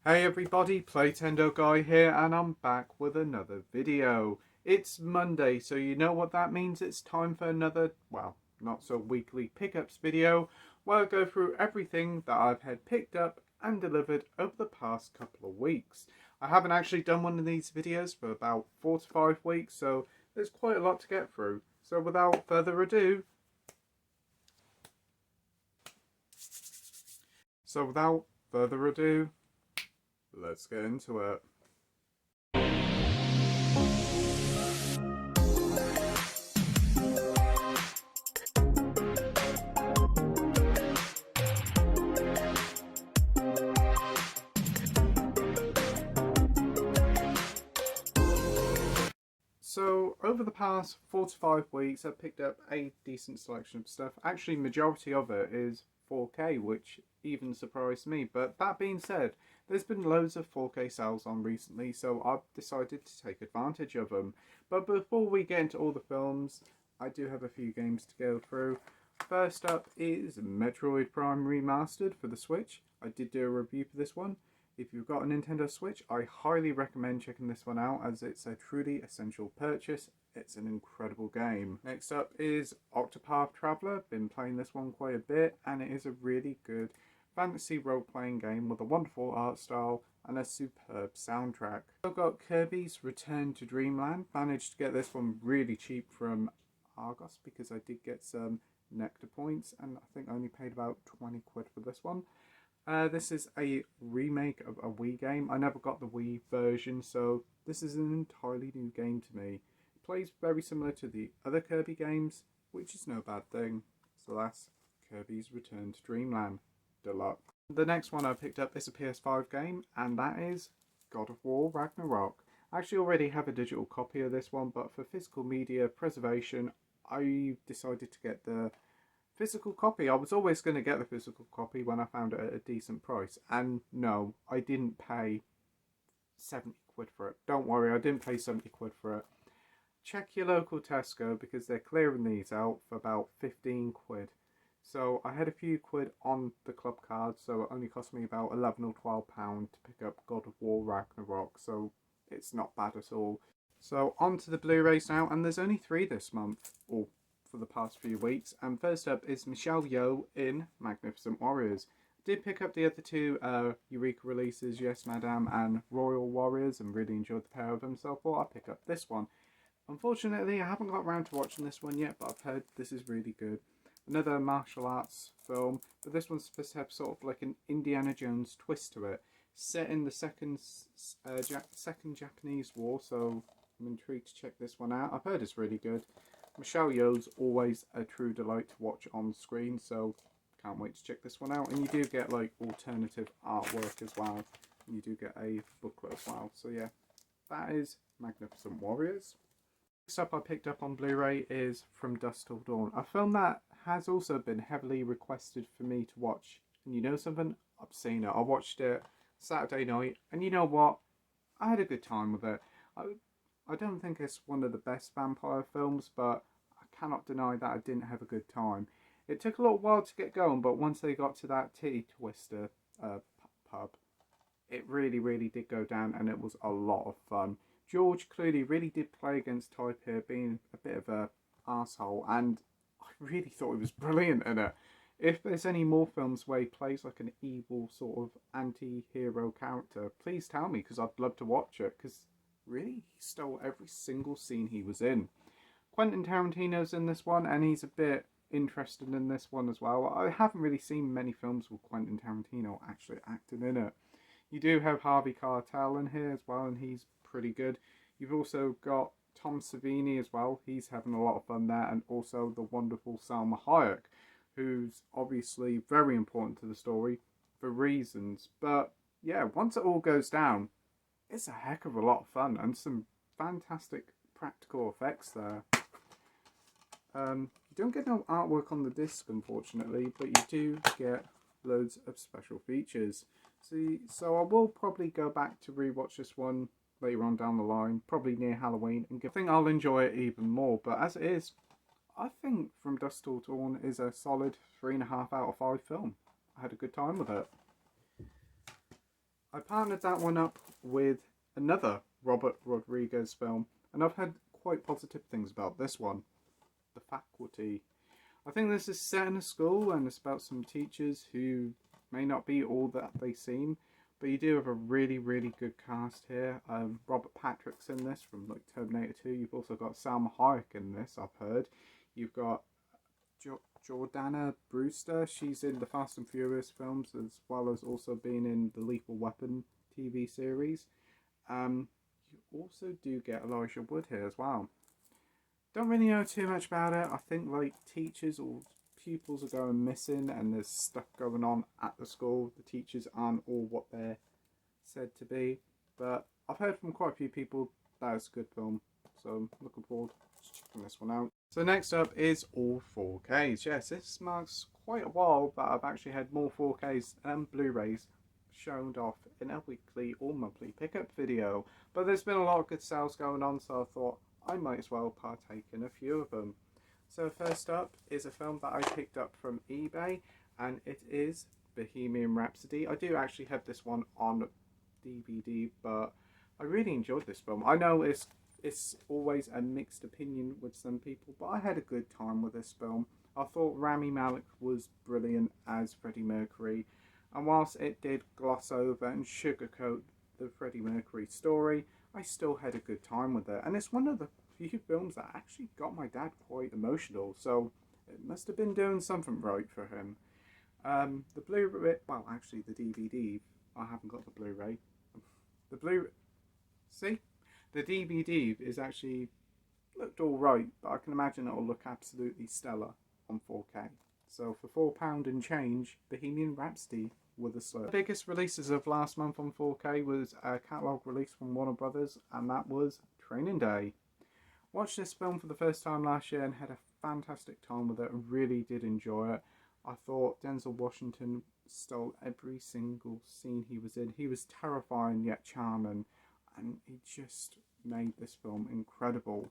Hey everybody, Playtendoguy here, and I'm back with another video. It's Monday, so you know what that means. It's time for another, well, not so weekly pickups video, where I go through everything that I've had picked up and delivered over the past couple of weeks. I haven't actually done one of these videos for about 4 to 5 weeks, so there's quite a lot to get through. So without further ado, let's get into it. So over the past 4 to 5 weeks I've picked up a decent selection of stuff. Actually, majority of it is 4K, which even surprised me. But that being said, there's been loads of 4K sales on recently, so I've decided to take advantage of them. But before we get into all the films, I do have a few games to go through. First up is Metroid Prime Remastered for the Switch. I did do a review for this one. If you've got a Nintendo Switch, I highly recommend checking this one out, as it's a truly essential purchase. It's an incredible game. Next up is Octopath Traveler. Been playing this one quite a bit, and it is a really good fantasy role-playing game with a wonderful art style and a superb soundtrack. I've got Kirby's Return to Dreamland. Managed to get this one really cheap from Argos because I did get some Nectar points, and I think I only paid about 20 quid for this one. This is a remake of a Wii game. I never got the Wii version, so this is an entirely new game to me. It plays very similar to the other Kirby games, which is no bad thing. So that's Kirby's Return to Dreamland Deluxe. The next one I picked up is a PS5 game, and that is God of War Ragnarok. I actually already have a digital copy of this one, but for physical media preservation, I decided to get the physical copy. I was always going to get the physical copy when I found it at a decent price. And no, I didn't pay 70 quid for it. Don't worry, I didn't pay 70 quid for it. Check your local Tesco because they're clearing these out for about 15 quid. So I had a few quid on the club card, so it only cost me about 11 or 12 pounds to pick up God of War Ragnarok. So it's not bad at all. So on to the Blu-rays now, and there's only 3 this month. Or for the past few weeks, and first up is Michelle Yeoh in Magnificent Warriors. I did pick up the other 2 Eureka releases, Yes Madame and Royal Warriors, and really enjoyed the pair of them, so I thought I'd pick up this one. Unfortunately, I haven't got around to watching this one yet, but I've heard this is really good. Another martial arts film, but this one's supposed to have sort of like an Indiana Jones twist to it, set in the second Japanese War, so I'm intrigued to check this one out. I've heard it's really good. Michelle Yeoh's always a true delight to watch on screen, so can't wait to check this one out. And you do get like alternative artwork as well, and you do get a booklet as well. So yeah, that is Magnificent Warriors. Next up I picked up on Blu-ray is From Dusk Till Dawn, a film that has also been heavily requested for me to watch. And you know something? I've seen it. I watched it Saturday night, and you know what? I had a good time with it. I don't think it's one of the best vampire films, but I cannot deny that I didn't have a good time. It took a little while to get going, but once they got to that titty twister pub, it really did go down, and it was a lot of fun. George Clooney really did play against type here, being a bit of a arsehole, and I really thought he was brilliant in it. If there's any more films where he plays like an evil sort of anti-hero character, please tell me, because I'd love to watch it, because really, he stole every single scene he was in. Quentin Tarantino's in this one, and he's a bit interested in this one as well. I haven't really seen many films with Quentin Tarantino actually acting in it. You do have Harvey Keitel in here as well, and he's pretty good. You've also got Tom Savini as well. He's having a lot of fun there, and also the wonderful Salma Hayek, who's obviously very important to the story for reasons. But yeah, once it all goes down, it's a heck of a lot of fun and some fantastic practical effects there. You don't get no artwork on the disc, unfortunately, but you do get loads of special features. So I will probably go back to rewatch this one later on down the line, probably near Halloween, and I think I'll enjoy it even more. But as it is, I think From Dusk Till Dawn is a solid 3.5 out of 5 film. I had a good time with it. I partnered that one up with another Robert Rodriguez film, and I've had quite positive things about this one, The Faculty. I think this is set in a school and it's about some teachers who may not be all that they seem, but you do have a really, really good cast here. Robert Patrick's in this from like Terminator 2. You've also got Salma Hayek in this, I've heard. You've got Jordana Brewster. She's in the Fast and Furious films as well as also being in the Lethal Weapon TV series. You also do get Elijah Wood here as well. Don't really know too much about it. I think like teachers or pupils are going missing and there's stuff going on at the school. The teachers aren't all what they're said to be. But I've heard from quite a few people that it's a good film. So I'm looking forward to checking this one out. So next up is all 4Ks. Yes, this marks quite a while that I've actually had more 4Ks and Blu-rays shown off in a weekly or monthly pickup video. But there's been a lot of good sales going on, so I thought I might as well partake in a few of them. So first up is a film that I picked up from eBay, and it is Bohemian Rhapsody. I do actually have this one on DVD, but I really enjoyed this film. I know it's always a mixed opinion with some people, but I had a good time with this film. I thought Rami Malek was brilliant as Freddie Mercury, and whilst it did gloss over and sugarcoat the Freddie Mercury story, I still had a good time with it. And it's one of the few films that actually got my dad quite emotional, so it must have been doing something right for him. The Blu-ray, well actually the DVD, I haven't got the Blu-ray. The DVD is actually looked alright, but I can imagine it'll look absolutely stellar on 4K. So for £4 and change, Bohemian Rhapsody with a slur. The biggest releases of last month on 4K was a catalogue release from Warner Brothers, and that was Training Day. Watched this film for the first time last year and had a fantastic time with it and really did enjoy it. I thought Denzel Washington stole every single scene he was in. He was terrifying yet charming, and he just made this film incredible.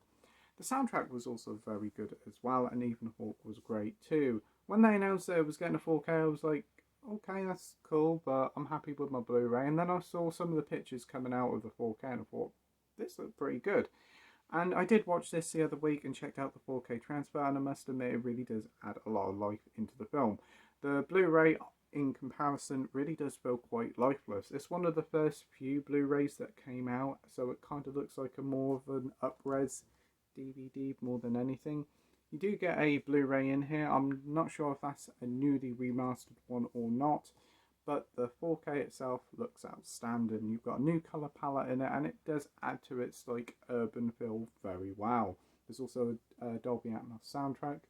The soundtrack was also very good as well, and Ethan Hawke was great too. When they announced that it was getting a 4K, I was like, okay, that's cool, but I'm happy with my Blu-ray. And then I saw some of the pictures coming out of the 4K and I thought, this looked pretty good. And I did watch this the other week and checked out the 4K transfer, and I must admit it really does add a lot of life into the film. The Blu-ray in comparison really does feel quite lifeless. It's one of the first few Blu-rays that came out, so it kind of looks like a more of an up-res DVD more than anything. You do get a Blu-ray in here. I'm not sure if that's a newly remastered one or not, but the 4K itself looks outstanding. You've got a new colour palette in it, and it does add to its like urban feel very well. There's also a Dolby Atmos soundtrack,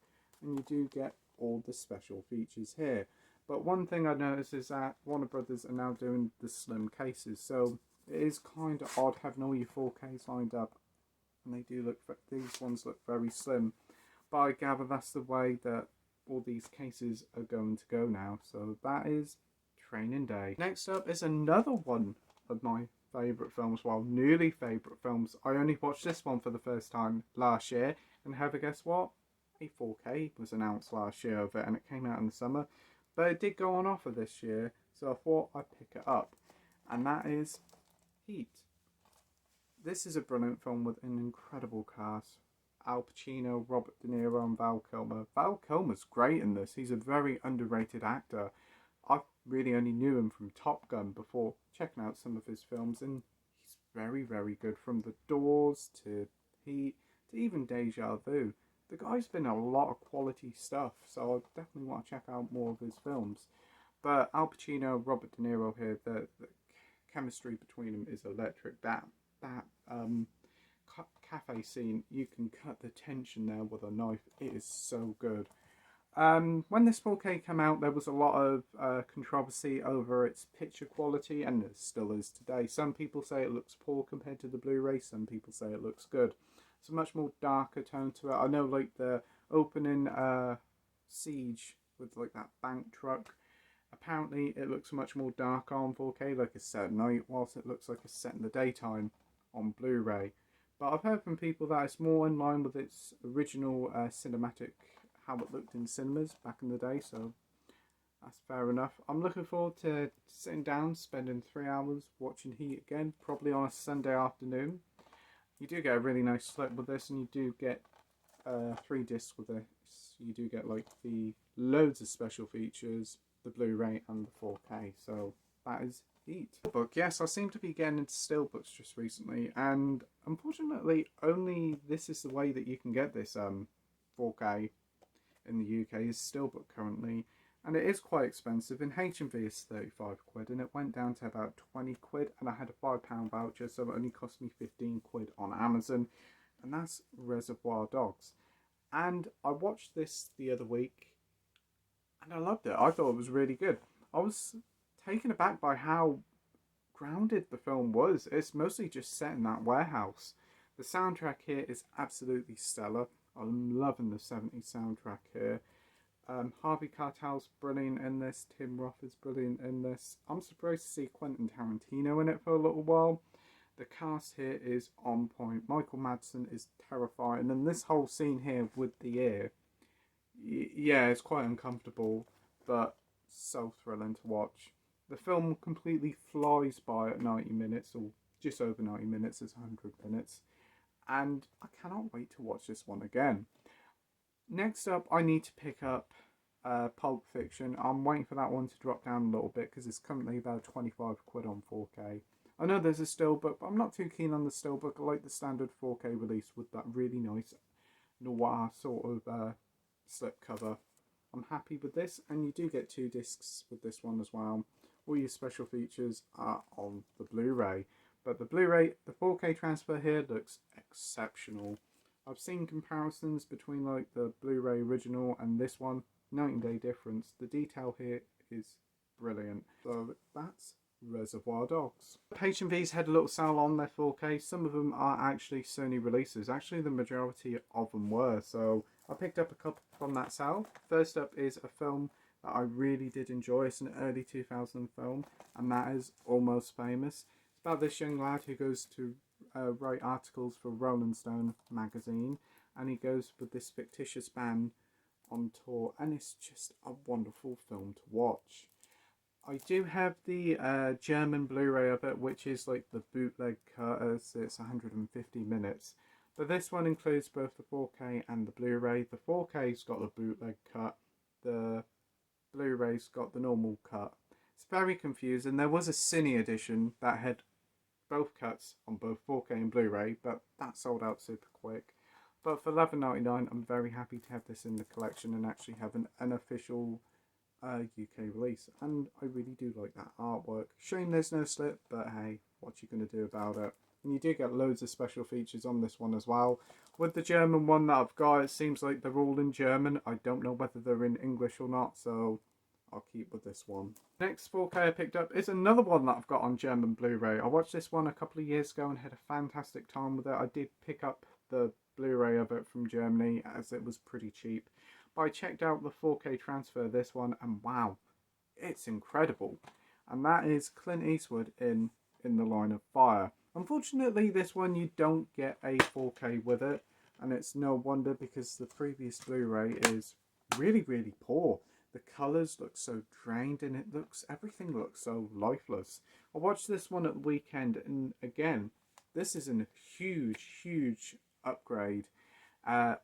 and you do get all the special features here. But one thing I noticed is that Warner Brothers are now doing the slim cases, so it is kind of odd having all your 4Ks lined up, and they do look. These ones look very slim, but I gather that's the way that all these cases are going to go now. So that is Training Day. Next up is another one of my favourite films, well, newly favourite films. I only watched this one for the first time last year, and have a guess what? A 4K was announced last year of it, and it came out in the summer. But it did go on offer this year, so I thought I'd pick it up. And that is Heat. This is a brilliant film with an incredible cast. Al Pacino, Robert De Niro and Val Kilmer. Val Kilmer's great in this. He's a very underrated actor. I really only knew him from Top Gun before checking out some of his films, and he's very, very good. From The Doors to Heat to even Deja Vu. The guy's been in a lot of quality stuff, so I definitely want to check out more of his films. But Al Pacino, Robert De Niro here, the chemistry between them is electric. That cafe scene, you can cut the tension there with a knife. It is so good. When this 4K came out, there was a lot of controversy over its picture quality, and it still is today. Some people say it looks poor compared to the Blu-ray, some people say it looks good. It's a much more darker tone to it. I know like the opening siege with like that bank truck, apparently it looks much more dark on 4K, like it's set at night, whilst it looks like it's set in the daytime on Blu-ray. But I've heard from people that it's more in line with its original cinematic, how it looked in cinemas back in the day, so That's fair enough. I'm looking forward to sitting down, spending 3 hours watching Heat again, probably on a Sunday afternoon. You do get a really nice slip with this, and you do get 3 discs with this. You do get like the loads of special features, the Blu-ray and the 4K. So that is Heat. Book, yes, I seem to be getting into steelbooks just recently, and unfortunately, only this is the way that you can get this 4K in the UK is steelbook currently, and it is quite expensive. In HMV it's 35 quid, and it went down to about 20 quid, and I had a £5 voucher, so it only cost me 15 quid on Amazon, and that's Reservoir Dogs. And I watched this the other week, and I loved it. I thought it was really good. I was taken aback by how grounded the film was. It's mostly just set in that warehouse. The soundtrack here is absolutely stellar. I'm loving the 70s soundtrack here. Harvey Keitel's brilliant in this. Tim Roth is brilliant in this. I'm surprised to see Quentin Tarantino in it for a little while. The cast here is on point. Michael Madsen is terrifying. And this whole scene here with the ear, yeah, it's quite uncomfortable, but so thrilling to watch. The film completely flies by at 90 minutes, or just over 90 minutes, it's 100 minutes. And I cannot wait to watch this one again. Next up, I need to pick up Pulp Fiction. I'm waiting for that one to drop down a little bit because it's currently about 25 quid on 4K. I know there's a steelbook, but I'm not too keen on the steelbook. I like the standard 4K release with that really nice noir sort of slipcover. I'm happy with this, and you do get 2 discs with this one as well. All your special features are on the Blu-ray. But the Blu-ray, the 4K transfer here looks exceptional. I've seen comparisons between like the Blu-ray original and this one. Night and day difference. The detail here is brilliant. So that's Reservoir Dogs. HMV's had a little sale on their 4K. Some of them are actually Sony releases. Actually, the majority of them were. So I picked up a couple from that sale. First up is a film that I really did enjoy. It's an early 2000 film, and that is Almost Famous. It's about this young lad who goes to write articles for Rolling Stone magazine, and he goes with this fictitious band on tour, and it's just a wonderful film to watch. I do have the German Blu-ray of it, which is like the bootleg cut, as it's 150 minutes. But this one includes both the 4K and the Blu-ray. The 4K's got the bootleg cut, the Blu-ray's got the normal cut. It's very confusing. There was a Cine edition that had both cuts on both 4K and Blu-ray, but that sold out super quick. But for $11.99, I'm very happy to have this in the collection and actually have an unofficial UK release. And I really do like that artwork. Shame there's no slip, but hey, what you going to do about it? And you do get loads of special features on this one as well. With the German one that I've got, it seems like they're all in German. I don't know whether they're in English or not, so I'll keep with this one. Next 4K I picked up is another one that I've got on German Blu-ray. I watched this one a couple of years ago and had a fantastic time with it. I did pick up the Blu-ray of it from Germany as it was pretty cheap. But I checked out the 4K transfer of this one, and wow, it's incredible. And that is Clint Eastwood in The Line of Fire. Unfortunately, this one you don't get a 4K with it, and it's no wonder because the previous Blu-ray is really, really poor. The colours look so drained, and everything looks so lifeless. I watched this one at the weekend, and again, this is a huge upgrade.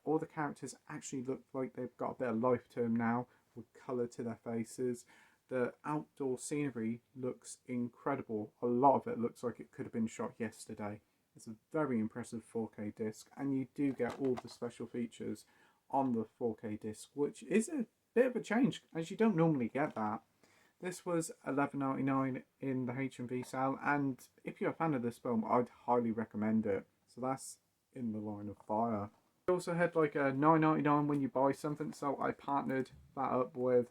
All the characters actually look like they've got a bit of life to them now, with colour to their faces. The outdoor scenery looks incredible. A lot of it looks like it could have been shot yesterday. It's a very impressive 4K disc, and you do get all the special features on the 4K disc, which is a bit of a change, as you don't normally get that. This was $11.99 in the HMV sale, and if you're a fan of this film, I'd highly recommend it. So that's In the Line of Fire. I also had like a $9.99 when you buy something, so I partnered that up with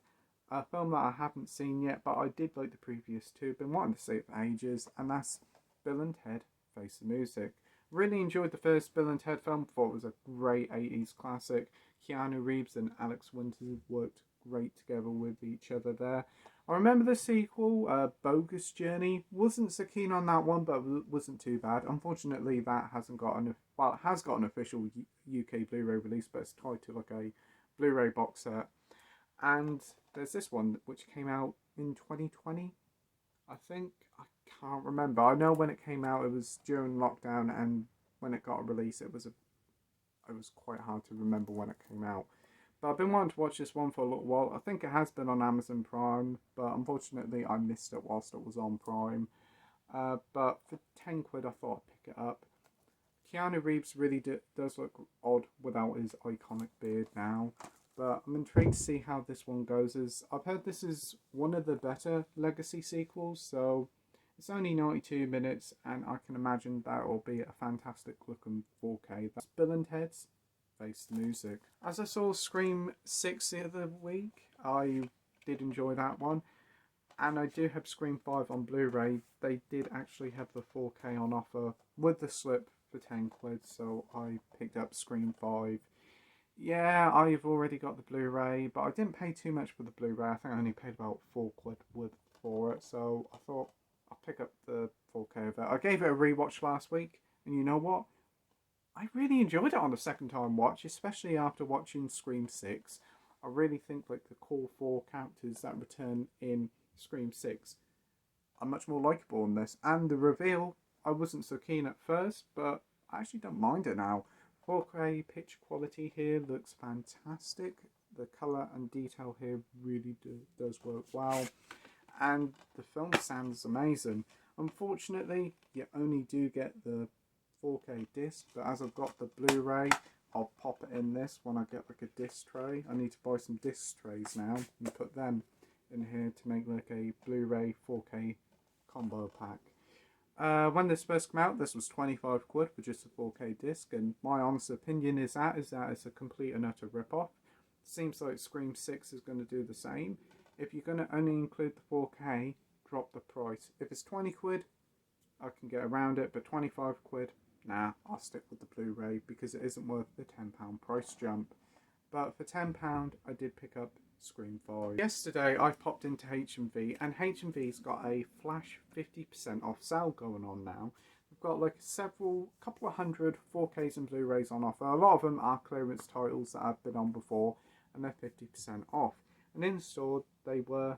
a film that I haven't seen yet, but I did like the previous two. Been wanting to see it for ages, and that's Bill and Ted Face the Music. Really enjoyed the first Bill and Ted film. Thought it was a great 80s classic. Keanu Reeves and Alex Winter worked great together with each other there. I remember the sequel, Bogus Journey. Wasn't so keen on that one, but wasn't too bad. Unfortunately, that hasn't got an it has got an official UK Blu-ray release, but it's tied to like a Blu-ray box set. And there's this one which came out in 2020, I think. I can't remember. I know when it came out it was during lockdown, and when it got released it was quite hard to remember when it came out. But I've been wanting to watch this one for a little while. I think it has been on Amazon Prime, but unfortunately I missed it whilst it was on Prime. But for 10 quid I thought I'd pick it up. Keanu Reeves really does look odd without his iconic beard now. But I'm intrigued to see how this one goes. I've heard this is one of the better Legacy sequels, so it's only 92 minutes, and I can imagine that will be a fantastic looking 4K. That's Bill and Ted's Face the Music. As I saw Scream 6 the other week, I did enjoy that one. And I do have Scream 5 on Blu-ray. They did actually have the 4K on offer with the slip for 10 quid, so I picked up Scream 5. Yeah, I've already got the Blu-ray, but I didn't pay too much for the Blu-ray. I think I only paid about 4 quid for it, so I thought I'll pick up the 4K of it. I gave it a rewatch last week, and you know what? I really enjoyed it on a second time watch, especially after watching Scream 6. I really think like the core 4 characters that return in Scream 6 are much more likeable in this. And the reveal, I wasn't so keen at first, but I actually don't mind it now. 4K pitch quality here looks fantastic. The colour and detail here really does work well. And the film sounds amazing. Unfortunately, you only do get the 4K disc, but as I've got the Blu-ray, I'll pop it in this when I get like a disc tray. I need to buy some disc trays now and put them in here to make like a Blu-ray 4K combo pack. When this first came out, this was 25 quid for just a 4K disc, and my honest opinion is that it's a complete and utter rip-off. Seems like Scream 6 is going to do the same. If you're going to only include the 4K, drop the price. If it's 20 quid, I can get around it, but 25 quid, nah, I'll stick with the Blu-ray because it isn't worth the £10 price jump. But for £10, I did pick up Scream 5. Yesterday I popped into HMV, and HMV's got a flash 50% off sale going on now. We've got like couple of hundred 4Ks and Blu-rays on offer. A lot of them are clearance titles that I've been on before, and they're 50% off. And in store they were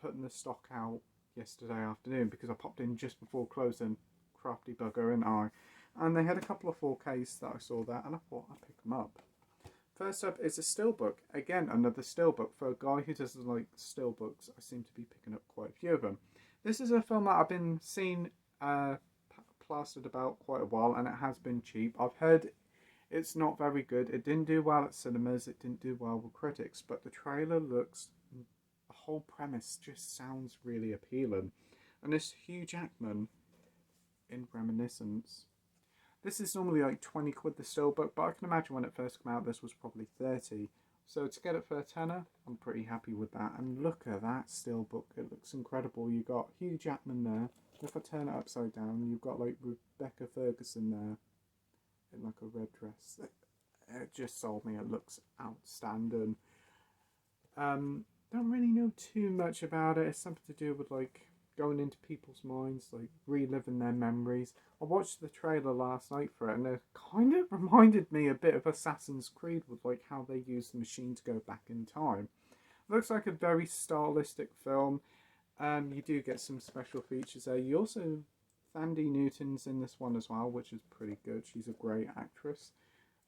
putting the stock out yesterday afternoon because I popped in just before closing. Crafty bugger, and and they had a couple of 4Ks that I saw there, and I thought I'd pick them up. First up is a steelbook. Again, another steelbook. For a guy who doesn't like steelbooks, I seem to be picking up quite a few of them. This is a film that I've been seeing plastered about quite a while, and it has been cheap. I've heard it's not very good. It didn't do well at cinemas. It didn't do well with critics, but the trailer looks... the whole premise just sounds really appealing. And this Hugh Jackman in Reminiscence. This is normally like 20 quid the steelbook, but I can imagine when it first came out this was probably 30. So to get it for a tenner, I'm pretty happy with that. And look at that steelbook, it looks incredible. You got Hugh Jackman there. If I turn it upside down, you've got like Rebecca Ferguson there in like a red dress. It just sold me. It looks outstanding. Don't really know too much about it. It's something to do with like going into people's minds, like reliving their memories. I watched the trailer last night for it, and it kind of reminded me a bit of Assassin's Creed with like how they use the machine to go back in time. Looks like a very stylistic film. You do get some special features there. You also, Thandie Newton's in this one as well, which is pretty good. She's a great actress.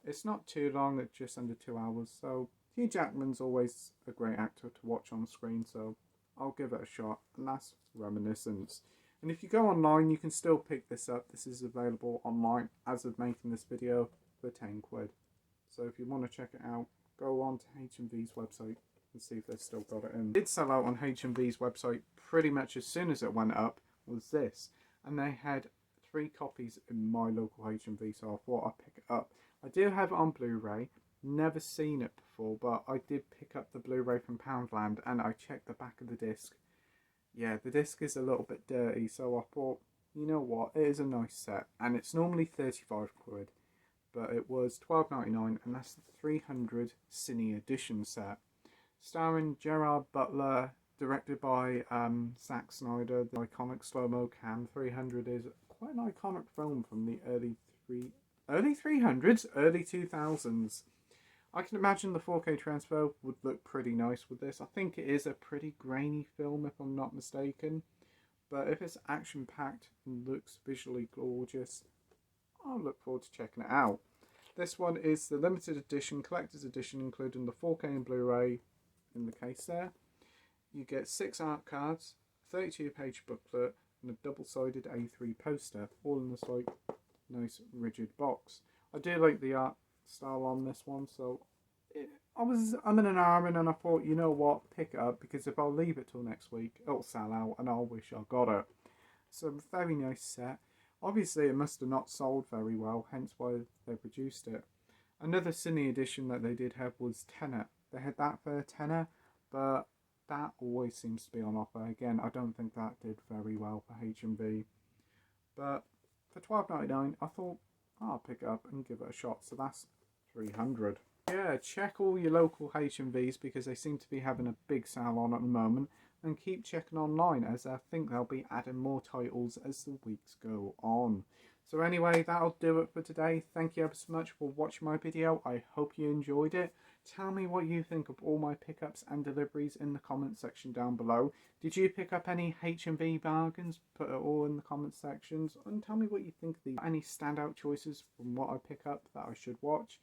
It's not too long, it's just under 2 hours, so Hugh Jackman's always a great actor to watch on screen, so I'll give it a shot. And that's Reminiscence. And if you go online, you can still pick this up. This is available online as of making this video for 10 quid. So if you want to check it out, go on to HMV's website and see if they've still got it in. It did sell out on HMV's website pretty much as soon as it went up, was this. And they had 3 copies in my local HMV, so I thought I'd pick it up. I do have it on Blu-ray. Never seen it before, but I did pick up the Blu-ray from Poundland, and I checked the back of the disc. Yeah, the disc is a little bit dirty, so I thought, you know what, it is a nice set, and it's normally 35 quid, but it was £12.99, and that's the 300 Cine Edition set, starring Gerard Butler, directed by Zack Snyder. The iconic slow-mo cam. 300 is quite an iconic film from the early 300s, early 2000s. I can imagine the 4K transfer would look pretty nice with this. I think it is a pretty grainy film if I'm not mistaken. But if it's action-packed and looks visually gorgeous, I'll look forward to checking it out. This one is the limited edition, collector's edition, including the 4K and Blu-ray in the case there. You get 6 art cards, 32-page booklet, and a double-sided A3 poster, all in this like nice rigid box. I do like the art style on this one, so I'm in an iron and I thought, you know what, pick it up, because if I'll leave it till next week, it'll sell out and I'll wish I got it. So a very nice set. Obviously it must have not sold very well, hence why they produced it. Another cine edition that they did have was Tenet. They had that for a tenner, but that always seems to be on offer. Again, I don't think that did very well for H&B. But for $12.99, I thought I'll pick it up and give it a shot. So that's $300. Yeah, check all your local H&Vs because they seem to be having a big sale on at the moment. And keep checking online, as I think they'll be adding more titles as the weeks go on. So anyway, that'll do it for today. Thank you ever so much for watching my video. I hope you enjoyed it. Tell me what you think of all my pickups and deliveries in the comment section down below. Did you pick up any H&V bargains? Put it all in the comment sections. And tell me what you think of any standout choices from what I pick up that I should watch.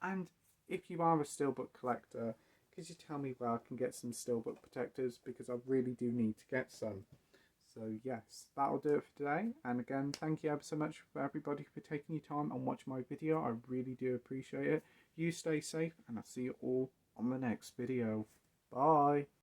And if you are a steelbook collector, could you tell me where I can get some steelbook protectors, because I really do need to get some. So yes, that'll do it for today. And again, thank you ever so much for everybody for taking your time and watching my video. I really do appreciate it. You stay safe and I'll see you all on the next video. Bye.